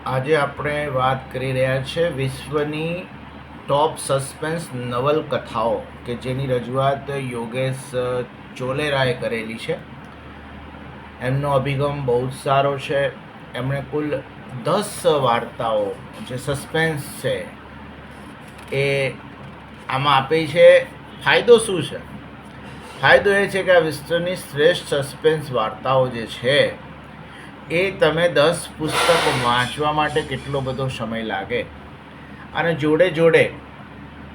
આજે આપણે વાત કરી રહ્યા છે વિશ્વની ટોપ સસ્પેન્સ નવલકથાઓ કે જેની રજૂઆત યોગેશ ચોલેરાએ કરેલી છે. એમનો અભિગમ બહુ જ સારો છે. એમણે કુલ 10 વાર્તાઓ જે સસ્પેન્સ છે એ આમાં આપી છે. ફાયદો શું છે? ફાયદો એ છે કે આ વિશ્વની શ્રેષ્ઠ સસ્પેન્સ વાર્તાઓ જે છે એ તમે 10 પુસ્તકો વાંચવા માટે કેટલો બધો સમય લાગે. અને જોડે જોડે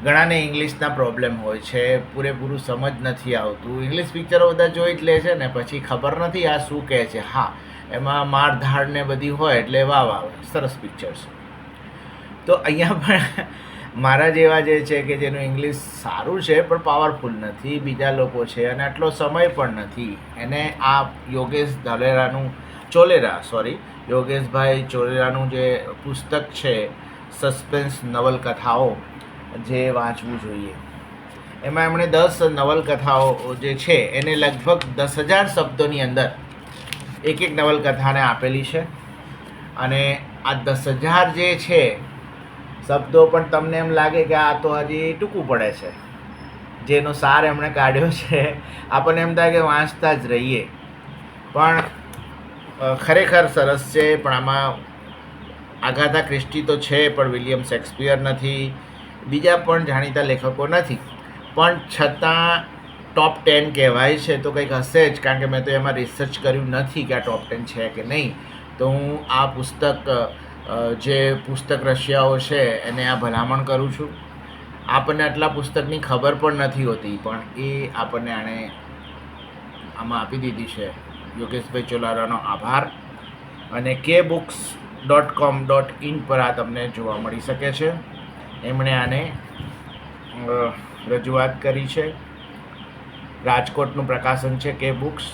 ઘણાને ઇંગ્લિશના પ્રોબ્લેમ હોય છે, પૂરેપૂરું સમજ નથી આવતું. ઇંગ્લિશ પિક્ચરો બધા જોઈ જ લે છે ને પછી ખબર નથી આ શું કહે છે. હા, એમાં મારધાડ ને બધી હોય એટલે વાવ આવે, સરસ પિક્ચર્સ. તો અહીંયા પણ મારા જેવા જે છે કે જેનું ઇંગ્લિશ સારું છે પણ પાવરફુલ નથી, બીજા લોકો છે અને આટલો સમય પણ નથી, એને આ યોગેશભાઈ ચોલેરાનું જે પુસ્તક છે સસ્પેન્સ નવલકથાઓ જે વાંચવું જોઈએ. એમાં એમણે 10 નવલકથાઓ જે છે એને લગભગ 10,000 શબ્દોની અંદર એક નવલકથાને આપેલી છે. અને આ 10,000 જે છે શબ્દો પણ તમને એમ લાગે કે આ તો હજી ટૂંકું પડે છે. જેનો સાર એમણે કાઢ્યો છે આપણને એમ થાય કે વાંચતા જ રહીએ, પણ ખરેખર સરસ છે. પણ આમાં આગાથા ક્રિસ્ટી તો છે પણ વિલિયમ શેક્સપિયર નથી, બીજા પણ જાણીતા લેખકો નથી, પણ છતાં ટોપ 10 કહેવાય છે તો કંઈક હશે જ, કારણ કે મેં તો એમાં રિસર્ચ કર્યું નથી કે આ ટોપ 10 છે કે નહીં. તો હું આ જે પુસ્તક રશિયાઓ છે એને આ ભલામણ કરું છું. આપણને આટલા પુસ્તકની ખબર પણ નથી હોતી, પણ એ આપણને આમાં આપી દીધી છે. યોગેશભાઈ ચોલેરાનો આભાર. અને kbooks.com.in પર આ તમને જોવા મળી શકે છે. એમણે આને રજૂઆત કરી છે. રાજકોટનું પ્રકાશન છે કે બુક્સ.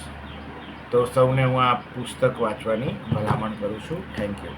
તો સૌને હું આ પુસ્તક વાંચવાની ભલામણ કરું છું. Thank you.